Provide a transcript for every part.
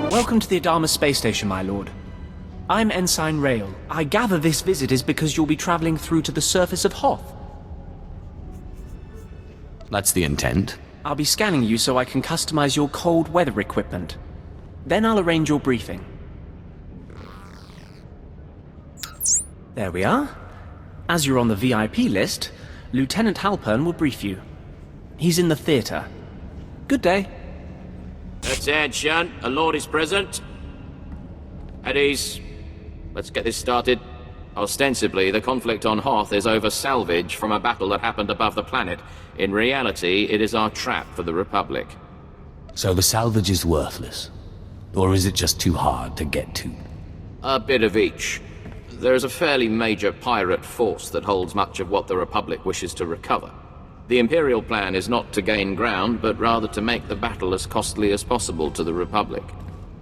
Welcome to the Adama space station, my lord. I'm Ensign Rail. I gather this visit is because you'll be traveling through to the surface of Hoth. That's the intent. I'll be scanning you so I can customize your cold weather equipment. Then I'll arrange your briefing. There we are. As you're on the VIP list, Lieutenant Halpern will brief you. He's in the theater. Good day. Attention, a lord is present. At ease. Let's get this started. Ostensibly, the conflict on Hoth is over salvage from a battle that happened above the planet. In reality, it is our trap for the Republic. So the salvage is worthless? Or is it just too hard to get to? A bit of each. There is a fairly major pirate force that holds much of what the Republic wishes to recover. The Imperial plan is not to gain ground, but rather to make the battle as costly as possible to the Republic.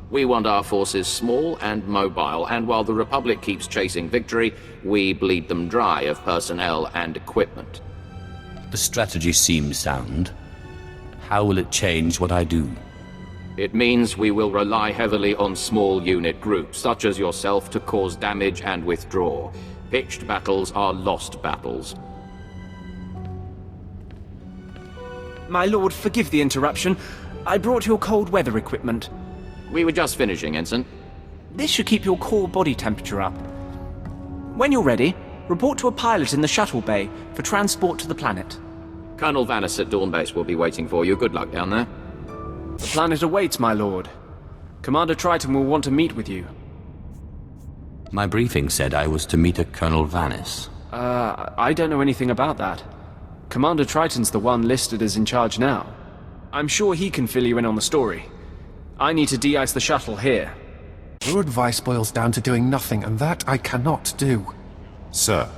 We want our forces small and mobile, and while the Republic keeps chasing victory, we bleed them dry of personnel and equipment. The strategy seems sound. How will it change what I do? It means we will rely heavily on small unit groups, such as yourself, to cause damage and withdraw. Pitched battles are lost battles. My lord, forgive the interruption. I brought your cold weather equipment. We were just finishing, Ensign. This should keep your core body temperature up. When you're ready, report to a pilot in the shuttle bay for transport to the planet. Colonel Vanis at Dawn Base will be waiting for you. Good luck down there. The planet awaits, my lord. Commander Triton will want to meet with you. My briefing said I was to meet a Colonel Vanis. I don't know anything about that. Commander Triton's the one listed as in charge now. I'm sure he can fill you in on the story. I need to de-ice the shuttle here. Your advice boils down to doing nothing, and that I cannot do. Sir,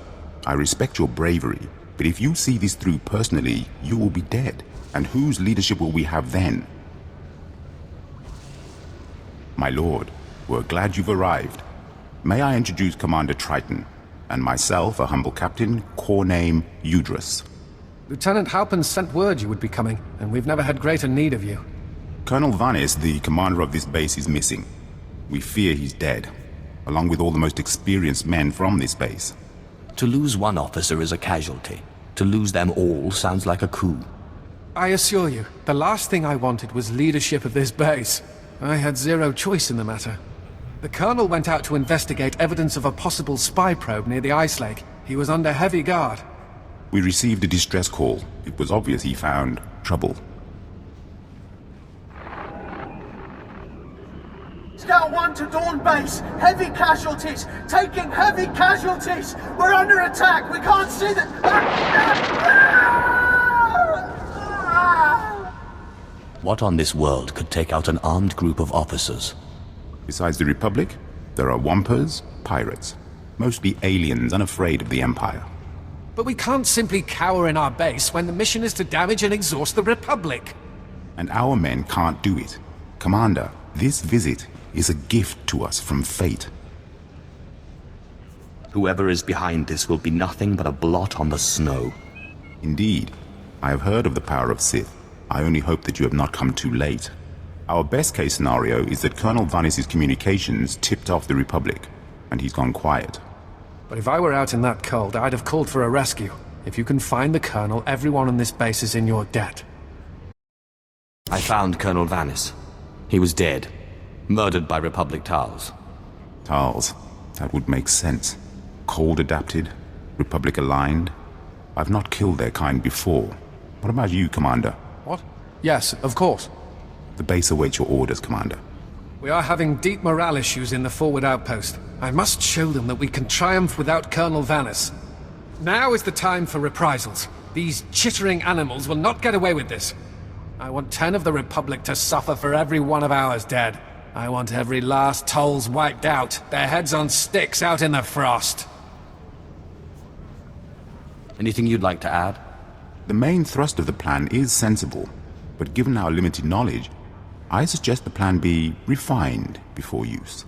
I respect your bravery, but if you see this through personally, you will be dead. And whose leadership will we have then? My lord, we're glad you've arrived. May I introduce Commander Triton, and myself, a humble captain, corps name Udrus. Lieutenant Halpern sent word you would be coming, and we've never had greater need of you. Colonel Vanis, the commander of this base, is missing. We fear he's dead, along with all the most experienced men from this base. To lose one officer is a casualty. To lose them all sounds like a coup. I assure you, the last thing I wanted was leadership of this base. I had zero choice in the matter. The Colonel went out to investigate evidence of a possible spy probe near the ice lake. He was under heavy guard. We received a distress call. It was obvious he found trouble. Scout 1 to Dawn Base! Heavy casualties! Taking heavy casualties! We're under attack! We can't see the... What on this world could take out an armed group of officers? Besides the Republic, there are wampas, pirates. Mostly aliens unafraid of the Empire. But we can't simply cower in our base when the mission is to damage and exhaust the Republic. And our men can't do it. Commander, this visit is a gift to us from fate. Whoever is behind this will be nothing but a blot on the snow. Indeed. I have heard of the power of Sith. I only hope that you have not come too late. Our best case scenario is that Colonel Vanis' communications tipped off the Republic, and he's gone quiet. But if I were out in that cold, I'd have called for a rescue. If you can find the Colonel, everyone on this base is in your debt. I found Colonel Vanis. He was dead. Murdered by Republic Tals. Tals. That would make sense. Cold adapted, Republic aligned. I've not killed their kind before. What about you, Commander? What? Yes, of course. The base awaits your orders, Commander. We are having deep morale issues in the forward outpost. I must show them that we can triumph without Colonel Vanis. Now is the time for reprisals. These chittering animals will not get away with this. I want 10 of the Republic to suffer for every one of ours dead. I want every last Tolls wiped out, their heads on sticks out in the frost. Anything you'd like to add? The main thrust of the plan is sensible, but given our limited knowledge, I suggest the plan be refined before use.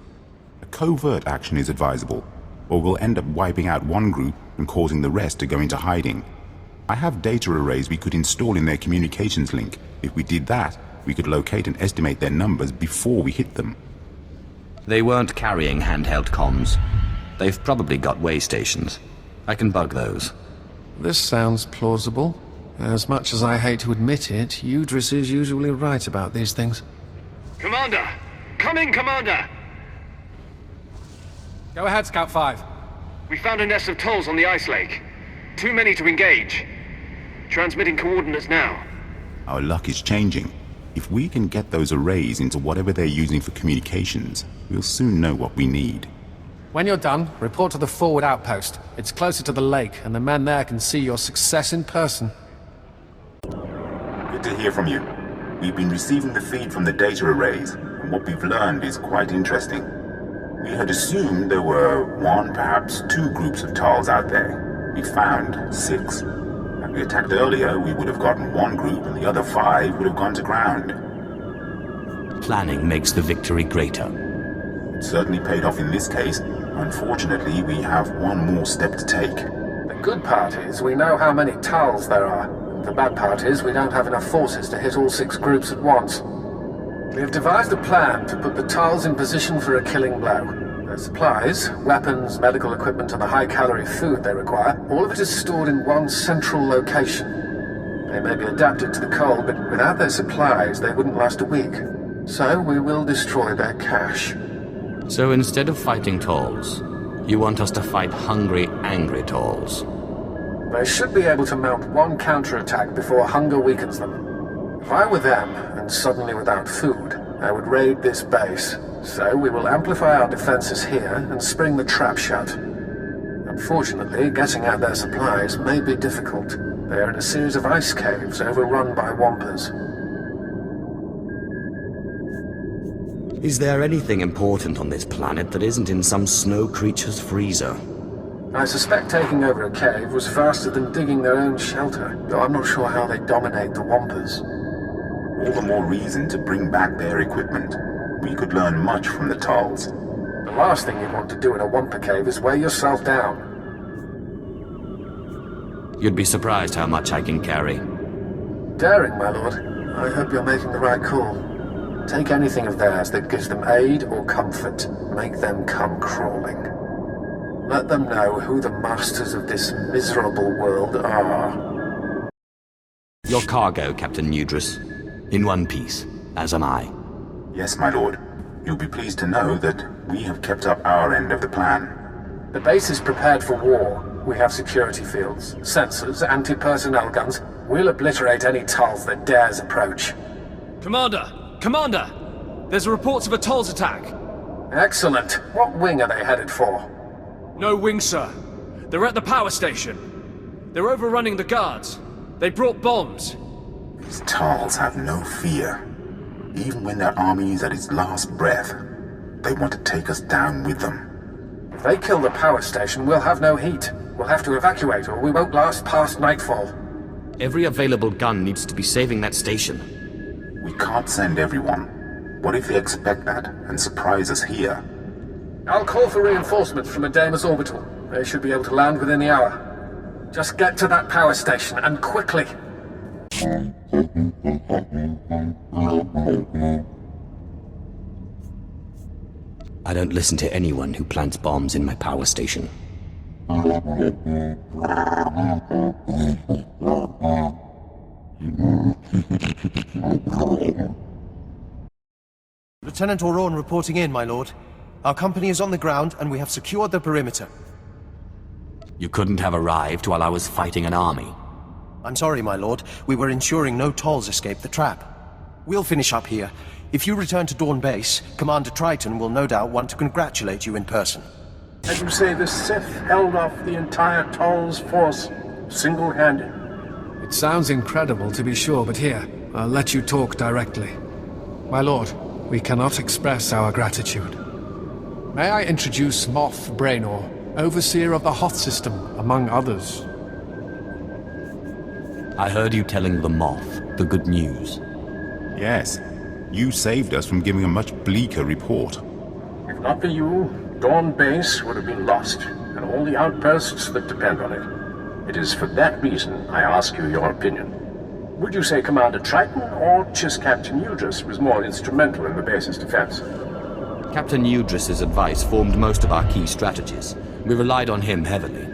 A covert action is advisable, or we'll end up wiping out one group and causing the rest to go into hiding. I have data arrays we could install in their communications link. If we did that, we could locate and estimate their numbers before we hit them. They weren't carrying handheld comms. They've probably got way stations. I can bug those. This sounds plausible. As much as I hate to admit it, Udris is usually right about these things. Commander! Come in, Commander! Go ahead, Scout 5. We found a nest of tolls on the ice lake. Too many to engage. Transmitting coordinates now. Our luck is changing. If we can get those arrays into whatever they're using for communications, we'll soon know what we need. When you're done, report to the forward outpost. It's closer to the lake, and the men there can see your success in person. Good to hear from you. We've been receiving the feed from the data arrays, and what we've learned is quite interesting. We had assumed there were one, perhaps two groups of Tals out there. We found 6. Had we attacked earlier, we would have gotten one group and the other 5 would have gone to ground. Planning makes the victory greater. It certainly paid off in this case. Unfortunately, we have one more step to take. The good part is we know how many Tals there are. The bad part is we don't have enough forces to hit all 6 groups at once. We have devised a plan to put the Tals in position for a killing blow. Their supplies, weapons, medical equipment, and the high-calorie food they require, all of it is stored in one central location. They may be adapted to the cold, but without their supplies, they wouldn't last a week. So we will destroy their cache. So instead of fighting Tals, you want us to fight hungry, angry Tals? They should be able to mount one counterattack before hunger weakens them. If I were them, and suddenly without food, I would raid this base. So we will amplify our defenses here and spring the trap shut. Unfortunately, getting at their supplies may be difficult. They are in a series of ice caves overrun by wampas. Is there anything important on this planet that isn't in some snow creature's freezer? I suspect taking over a cave was faster than digging their own shelter, though I'm not sure how they dominate the wampas. All the more reason to bring back their equipment. We could learn much from the Tals. The last thing you'd want to do in a wampa cave is weigh yourself down. You'd be surprised how much I can carry. Daring, my lord. I hope you're making the right call. Take anything of theirs that gives them aid or comfort. Make them come crawling. Let them know who the masters of this miserable world are. Your cargo, Captain Udris. In one piece, as am I. Yes, my lord. You'll be pleased to know that we have kept up our end of the plan. The base is prepared for war. We have security fields, sensors, anti-personnel guns. We'll obliterate any Tals that dares approach. Commander! Commander! There's reports of a Tals attack. Excellent. What wing are they headed for? No wing, sir. They're at the power station. They're overrunning the guards. They brought bombs. These Tals have no fear. Even when their army is at its last breath, they want to take us down with them. If they kill the power station, we'll have no heat. We'll have to evacuate, or we won't last past nightfall. Every available gun needs to be saving that station. We can't send everyone. What if they expect that and surprise us here? I'll call for reinforcements from a Damus orbital. They should be able to land within the hour. Just get to that power station, and quickly. I don't listen to anyone who plants bombs in my power station. Lieutenant Auron reporting in, my lord. Our company is on the ground, and we have secured the perimeter. You couldn't have arrived while I was fighting an army. I'm sorry, my lord. We were ensuring no Tals escape the trap. We'll finish up here. If you return to Dawn Base, Commander Triton will no doubt want to congratulate you in person. And you say the Sith held off the entire Tals force, single-handed? It sounds incredible, to be sure, but here, I'll let you talk directly. My lord, we cannot express our gratitude. May I introduce Moff Braynor, overseer of the Hoth system, among others. I heard you telling the Moth the good news. Yes. You saved us from giving a much bleaker report. If not for you, Dawn Base would have been lost, and all the outposts that depend on it. It is for that reason I ask you your opinion. Would you say Commander Triton or just Captain Udris was more instrumental in the base's defense? Captain Udris's advice formed most of our key strategies. We relied on him heavily.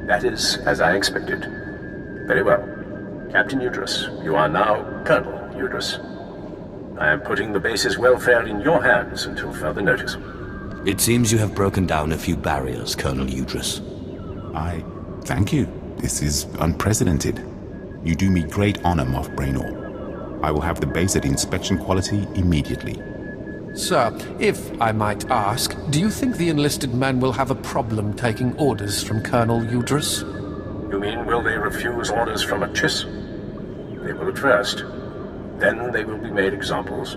That is as I expected. Very well. Captain Udris, you are now Colonel Udris. I am putting the base's welfare in your hands until further notice. It seems you have broken down a few barriers, Colonel Udris. I thank you. This is unprecedented. You do me great honor, Moff Braynor. I will have the base at inspection quality immediately. Sir, if I might ask, do you think the enlisted men will have a problem taking orders from Colonel Udris? You mean, will they refuse orders from a Chiss? They will at first. Then they will be made examples.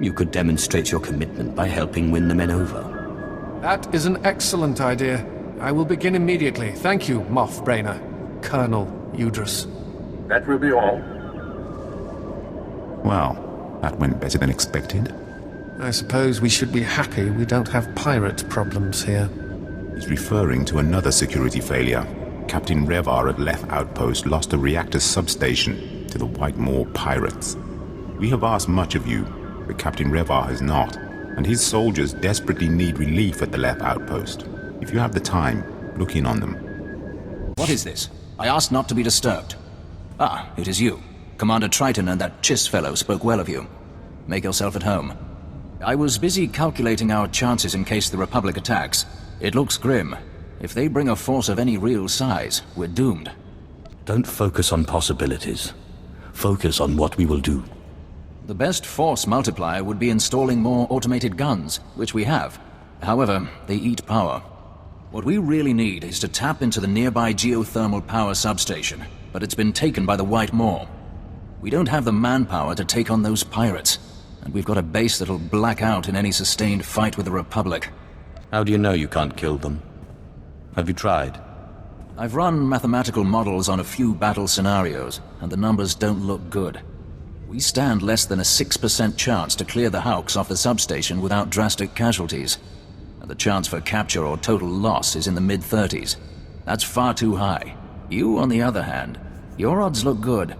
You could demonstrate your commitment by helping win the men over. That is an excellent idea. I will begin immediately. Thank you, Moff Braynor. Colonel Udris. That will be all. Well, that went better than expected. I suppose we should be happy we don't have pirate problems here. He's referring to another security failure. Captain Revar at Left Outpost lost a reactor substation to the Whitemore pirates. We have asked much of you, but Captain Revar has not, and his soldiers desperately need relief at the Left Outpost. If you have the time, look in on them. What is this? I asked not to be disturbed. Ah, it is you. Commander Triton and that Chiss fellow spoke well of you. Make yourself at home. I was busy calculating our chances in case the Republic attacks. It looks grim. If they bring a force of any real size, we're doomed. Don't focus on possibilities. Focus on what we will do. The best force multiplier would be installing more automated guns, which we have. However, they eat power. What we really need is to tap into the nearby geothermal power substation, but it's been taken by the Whitemore. We don't have the manpower to take on those pirates, and we've got a base that'll black out in any sustained fight with the Republic. How do you know you can't kill them? Have you tried? I've run mathematical models on a few battle scenarios, and the numbers don't look good. We stand less than a 6% chance to clear the Hawks off the substation without drastic casualties. And the chance for capture or total loss is in the mid-30s. That's far too high. You, on the other hand, your odds look good.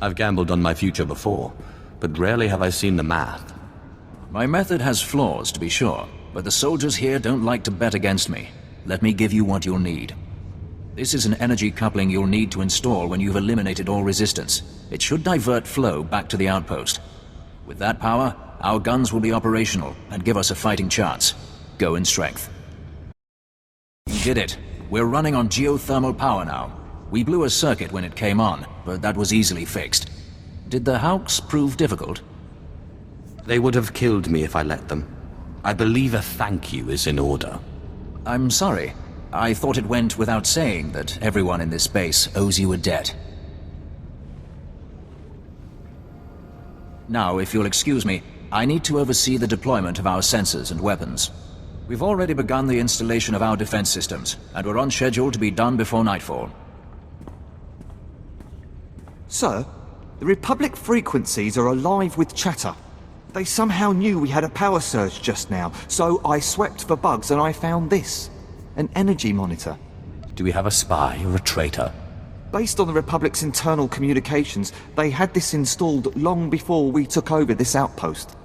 I've gambled on my future before, but rarely have I seen the math. My method has flaws, to be sure, but the soldiers here don't like to bet against me. Let me give you what you'll need. This is an energy coupling you'll need to install when you've eliminated all resistance. It should divert flow back to the outpost. With that power, our guns will be operational and give us a fighting chance. Go in strength. You did it. We're running on geothermal power now. We blew a circuit when it came on, but that was easily fixed. Did the Hawks prove difficult? They would have killed me if I let them. I believe a thank you is in order. I'm sorry. I thought it went without saying that everyone in this base owes you a debt. Now, if you'll excuse me, I need to oversee the deployment of our sensors and weapons. We've already begun the installation of our defense systems, and we're on schedule to be done before nightfall. Sir, the Republic frequencies are alive with chatter. They somehow knew we had a power surge just now, so I swept for bugs and I found this. An energy monitor. Do we have a spy or a traitor? Based on the Republic's internal communications, they had this installed long before we took over this outpost.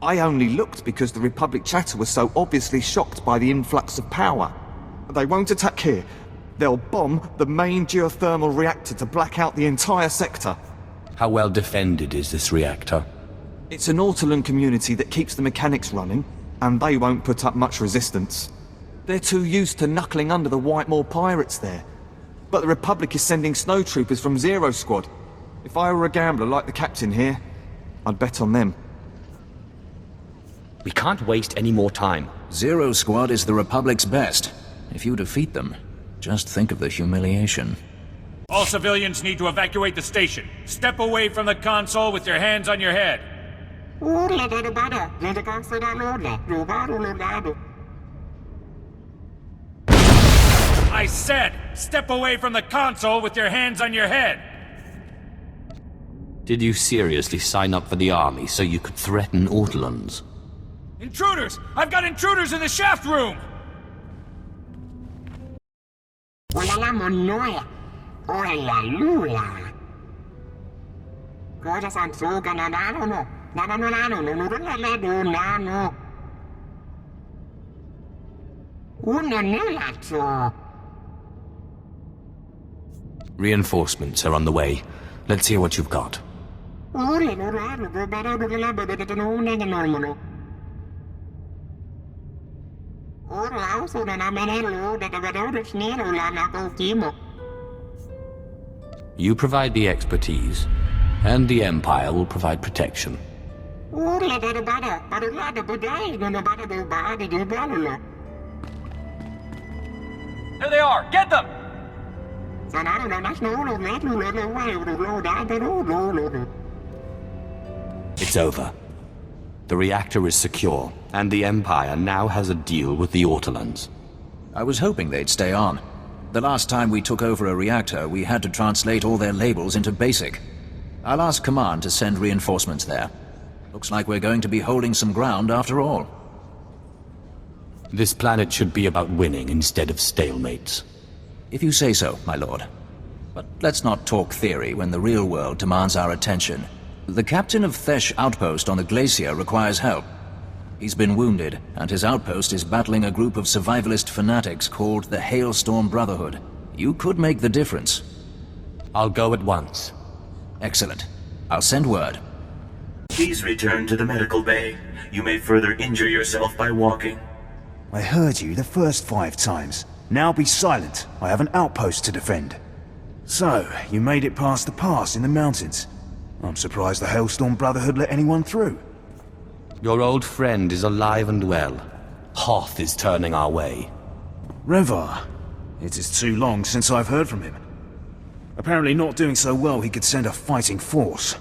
I only looked because the Republic chatter was so obviously shocked by the influx of power. They won't attack here. They'll bomb the main geothermal reactor to black out the entire sector. How well defended is this reactor? It's an Ortolan community that keeps the mechanics running, and they won't put up much resistance. They're too used to knuckling under the Whitemore pirates there. But the Republic is sending snowtroopers from Zero Squad. If I were a gambler like the captain here, I'd bet on them. We can't waste any more time. Zero Squad is the Republic's best. If you defeat them, just think of the humiliation. All civilians need to evacuate the station. Step away from the console with your hands on your head. I said, step away from the console with your hands on your head! Did you seriously sign up for the army so you could threaten Ortolans? Intruders! I've got intruders in the shaft room! Reinforcements are on the way. Let's hear what you've got. You provide the expertise, and the Empire will provide protection. There they are! Get them! It's over. The reactor is secure, and the Empire now has a deal with the Ortolans. I was hoping they'd stay on. The last time we took over a reactor, we had to translate all their labels into BASIC. I'll ask Command to send reinforcements there. Looks like we're going to be holding some ground after all. This planet should be about winning instead of stalemates. If you say so, my lord. But let's not talk theory when the real world demands our attention. The captain of Thesh outpost on the glacier requires help. He's been wounded, and his outpost is battling a group of survivalist fanatics called the Hailstrom Brotherhood. You could make the difference. I'll go at once. Excellent. I'll send word. Please return to the medical bay. You may further injure yourself by walking. I heard you the first 5 times. Now be silent. I have an outpost to defend. So, you made it past the pass in the mountains. I'm surprised the Hailstorm Brotherhood let anyone through. Your old friend is alive and well. Hoth is turning our way. Revar. It is too long since I've heard from him. Apparently not doing so well he could send a fighting force.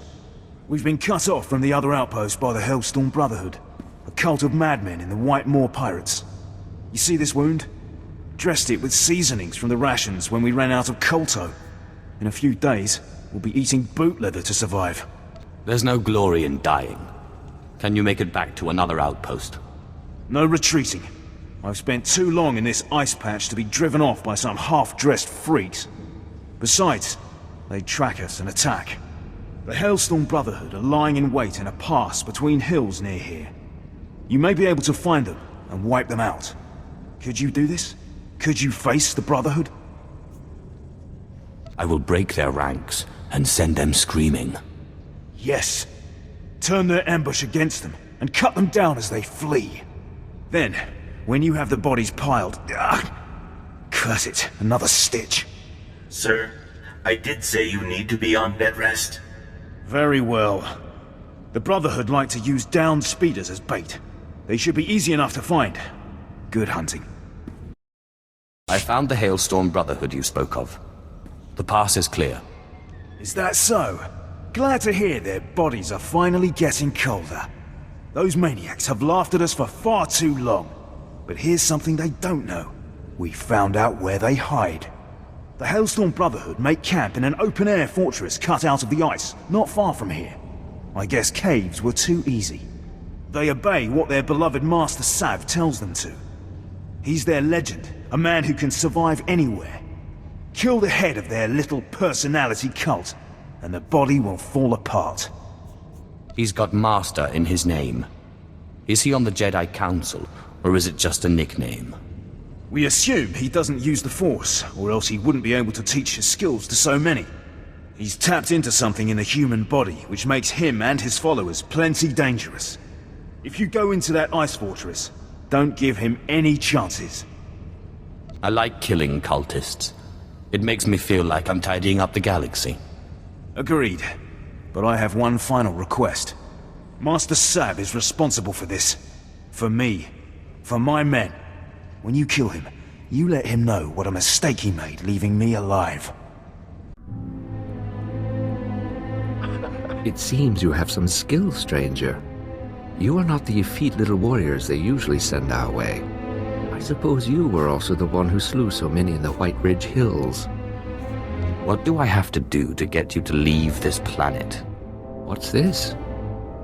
We've been cut off from the other outpost by the Hailstorm Brotherhood. A cult of madmen in the White Moor Pirates. You see this wound? Dressed it with seasonings from the rations when we ran out of colto. In a few days, we'll be eating boot leather to survive. There's no glory in dying. Can you make it back to another outpost? No retreating. I've spent too long in this ice patch to be driven off by some half-dressed freaks. Besides, they track us and attack. The Hailstorm Brotherhood are lying in wait in a pass between hills near here. You may be able to find them and wipe them out. Could you do this? Could you face the Brotherhood? I will break their ranks and send them screaming. Yes. Turn their ambush against them and cut them down as they flee. Then, when you have the bodies piled... curse it, another stitch. Sir, I did say you need to be on bed rest. Very well. The Brotherhood like to use downed speeders as bait. They should be easy enough to find. Good hunting. I found the Hailstorm Brotherhood you spoke of. The pass is clear. Is that so? Glad to hear their bodies are finally getting colder. Those maniacs have laughed at us for far too long. But here's something they don't know. We found out where they hide. The Hailstorm Brotherhood make camp in an open-air fortress cut out of the ice, not far from here. I guess caves were too easy. They obey what their beloved Master Sav tells them to. He's their legend, a man who can survive anywhere. Kill the head of their little personality cult, and the body will fall apart. He's got Master in his name. Is he on the Jedi Council, or is it just a nickname? We assume he doesn't use the Force, or else he wouldn't be able to teach his skills to so many. He's tapped into something in the human body, which makes him and his followers plenty dangerous. If you go into that ice fortress, don't give him any chances. I like killing cultists. It makes me feel like I'm tidying up the galaxy. Agreed. But I have one final request. Master Sav is responsible for this. For me. For my men. When you kill him, you let him know what a mistake he made leaving me alive. It seems you have some skill, stranger. You are not the effete little warriors they usually send our way. I suppose you were also the one who slew so many in the White Ridge Hills. What do I have to do to get you to leave this planet? What's this?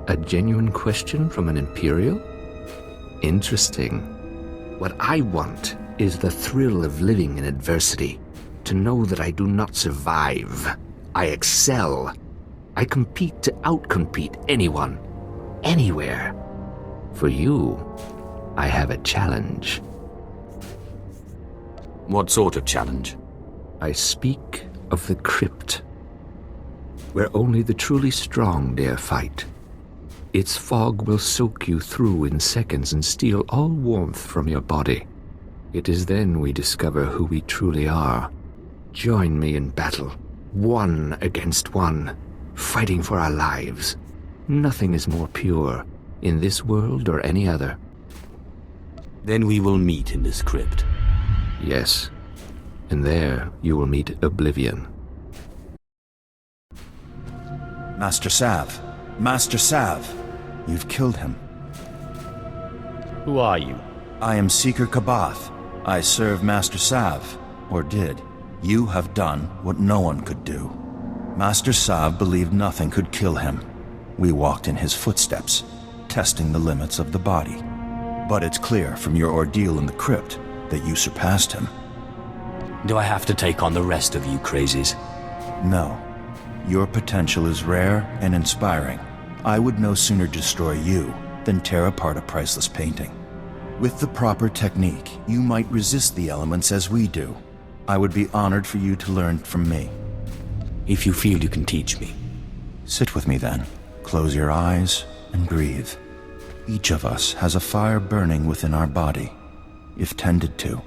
A genuine question from an Imperial? Interesting. What I want is the thrill of living in adversity, to know that I do not survive. I excel. I compete to outcompete anyone, anywhere. For you, I have a challenge. What sort of challenge? I speak of the crypt, where only the truly strong dare fight. Its fog will soak you through in seconds and steal all warmth from your body. It is then we discover who we truly are. Join me in battle, one against one, fighting for our lives. Nothing is more pure, in this world or any other. Then we will meet in this crypt. Yes, and there you will meet Oblivion. Master Sav. Master Sav. You've killed him. Who are you? I am Seeker Kabath. I serve Master Sav, or did. You have done what no one could do. Master Sav believed nothing could kill him. We walked in his footsteps, testing the limits of the body. But it's clear from your ordeal in the crypt that you surpassed him. Do I have to take on the rest of you crazies? No. Your potential is rare and inspiring. I would no sooner destroy you than tear apart a priceless painting. With the proper technique, you might resist the elements as we do. I would be honored for you to learn from me. If you feel you can teach me. Sit with me then. Close your eyes and breathe. Each of us has a fire burning within our body. If tended to,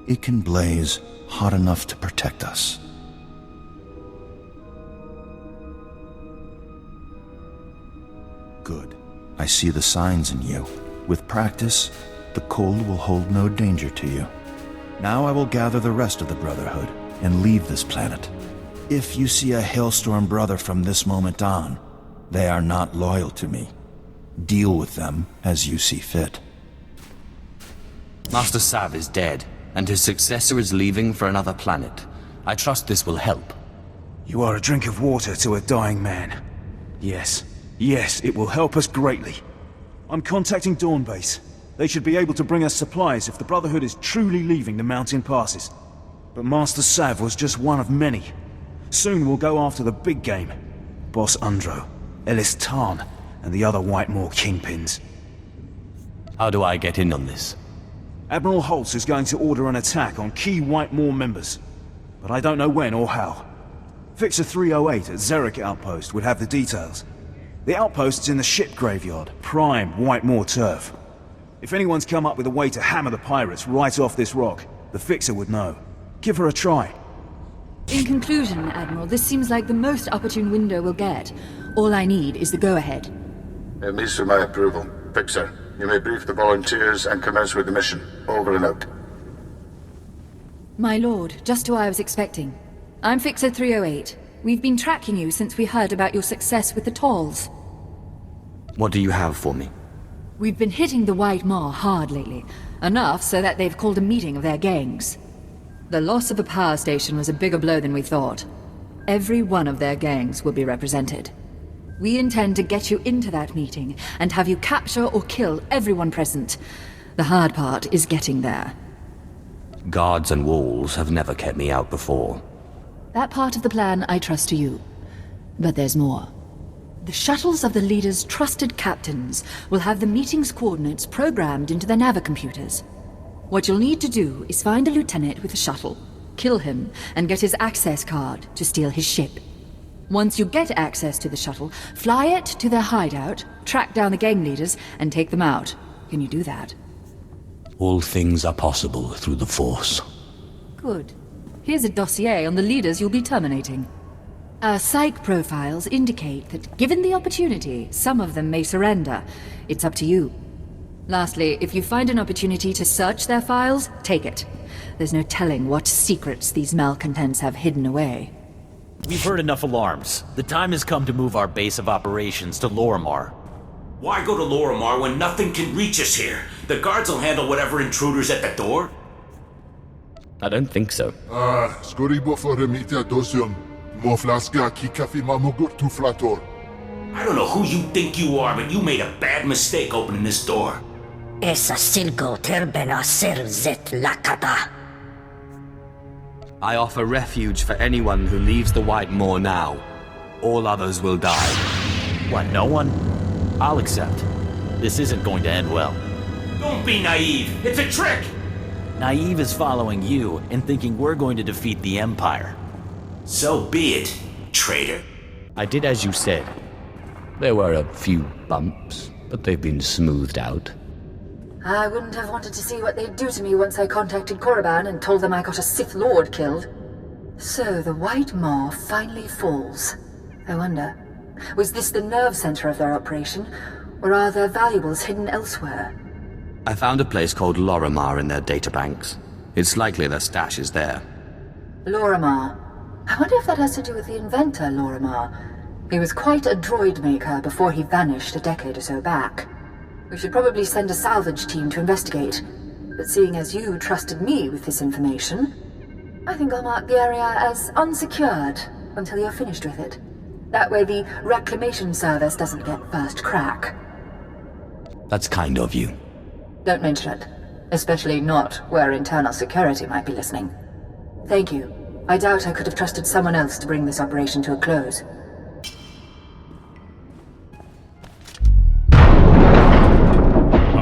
it can blaze hot enough to protect us. Good. I see the signs in you. With practice, the cold will hold no danger to you. Now I will gather the rest of the Brotherhood and leave this planet. If you see a Hailstrom brother from this moment on, they are not loyal to me. Deal with them as you see fit. Master Sav is dead, and his successor is leaving for another planet. I trust this will help. You are a drink of water to a dying man. Yes, it will help us greatly. I'm contacting Dawn Base. They should be able to bring us supplies if the Brotherhood is truly leaving the mountain passes. But Master Sav was just one of many. Soon we'll go after the big game. Boss Undro, Ellis Tarn, and the other Whitemoor kingpins. How do I get in on this? Admiral Hoth is going to order an attack on key Whitemoor members, but I don't know when or how. Fixer 308 at Xeric Outpost would have the details. The outpost's in the ship graveyard, prime Whitemoor turf. If anyone's come up with a way to hammer the pirates right off this rock, the Fixer would know. Give her a try. In conclusion, Admiral, this seems like the most opportune window we'll get. All I need is the go-ahead. It leads to my approval. Fixer, you may brief the volunteers and commence with the mission. Over and out. My lord, just who I was expecting. I'm Fixer 308. We've been tracking you since we heard about your success with the Tolls. What do you have for me? We've been hitting the White Maw hard lately. Enough so that they've called a meeting of their gangs. The loss of a power station was a bigger blow than we thought. Every one of their gangs will be represented. We intend to get you into that meeting and have you capture or kill everyone present. The hard part is getting there. Guards and walls have never kept me out before. That part of the plan I trust to you. But there's more. The shuttles of the leader's trusted captains will have the meeting's coordinates programmed into their navicomputers. What you'll need to do is find a lieutenant with a shuttle, kill him, and get his access card to steal his ship. Once you get access to the shuttle, fly it to their hideout, track down the gang leaders, and take them out. Can you do that? All things are possible through the Force. Good. Here's a dossier on the leaders you'll be terminating. Our psych profiles indicate that given the opportunity, some of them may surrender. It's up to you. Lastly, if you find an opportunity to search their files, take it. There's no telling what secrets these malcontents have hidden away. We've heard enough alarms. The time has come to move our base of operations to Lorimar. Why go to Lorimar when nothing can reach us here? The guards will handle whatever intruders at the door? I don't think so. Skoribo for remita dosium. Moflaska kikafi mamugur tu flator. I don't know who you think you are, but you made a bad mistake opening this door. Esa silgo terbena ser zet lakata. I offer refuge for anyone who leaves the White Moor now. All others will die. What, no one? I'll accept. This isn't going to end well. Don't be naive! It's a trick! Naive is following you and thinking we're going to defeat the Empire. So be it, traitor. I did as you said. There were a few bumps, but they've been smoothed out. I wouldn't have wanted to see what they'd do to me once I contacted Korriban and told them I got a Sith Lord killed. So the White Maw finally falls. I wonder, was this the nerve center of their operation, or are their valuables hidden elsewhere? I found a place called Lorimar in their databanks. It's likely their stash is there. Lorimar. I wonder if that has to do with the inventor, Lorimar. He was quite a droid maker before he vanished a decade or so back. We should probably send a salvage team to investigate. But seeing as you trusted me with this information, I think I'll mark the area as unsecured until you're finished with it. That way the reclamation service doesn't get first crack. That's kind of you. Don't mention it. Especially not where internal security might be listening. Thank you. I doubt I could have trusted someone else to bring this operation to a close.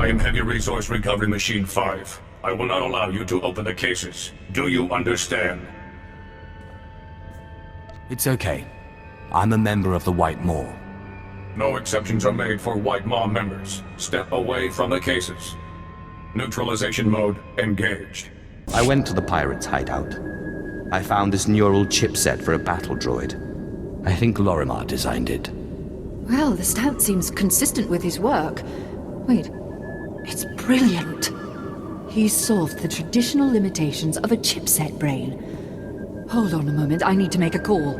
I am Heavy Resource Recovery Machine 5. I will not allow you to open the cases. Do you understand? It's okay. I'm a member of the White Maw. No exceptions are made for White Maw members. Step away from the cases. Neutralization mode engaged. I went to the pirates' hideout. I found this neural chipset for a battle droid. I think Lorimar designed it. Well, the stamp seems consistent with his work. Wait, it's brilliant. He's solved the traditional limitations of a chipset brain. Hold on a moment, I need to make a call.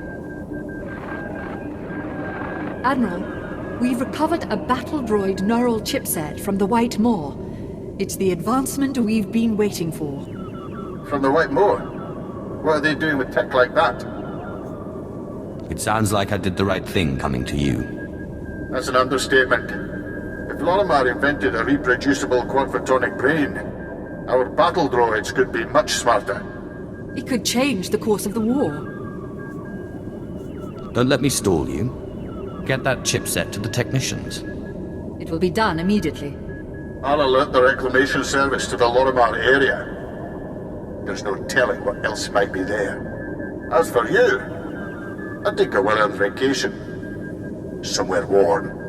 Admiral, we've recovered a battle droid neural chipset from the White Maw. It's the advancement we've been waiting for. From the White Moor? What are they doing with tech like that? It sounds like I did the right thing coming to you. That's an understatement. If Lorimar invented a reproducible quadphotonic brain, our battle droids could be much smarter. It could change the course of the war. Don't let me stall you. Get that chipset to the technicians. It will be done immediately. I'll alert the reclamation service to the Lorimar area. There's no telling what else might be there. As for you, I'd take a well-earned vacation. Somewhere warm.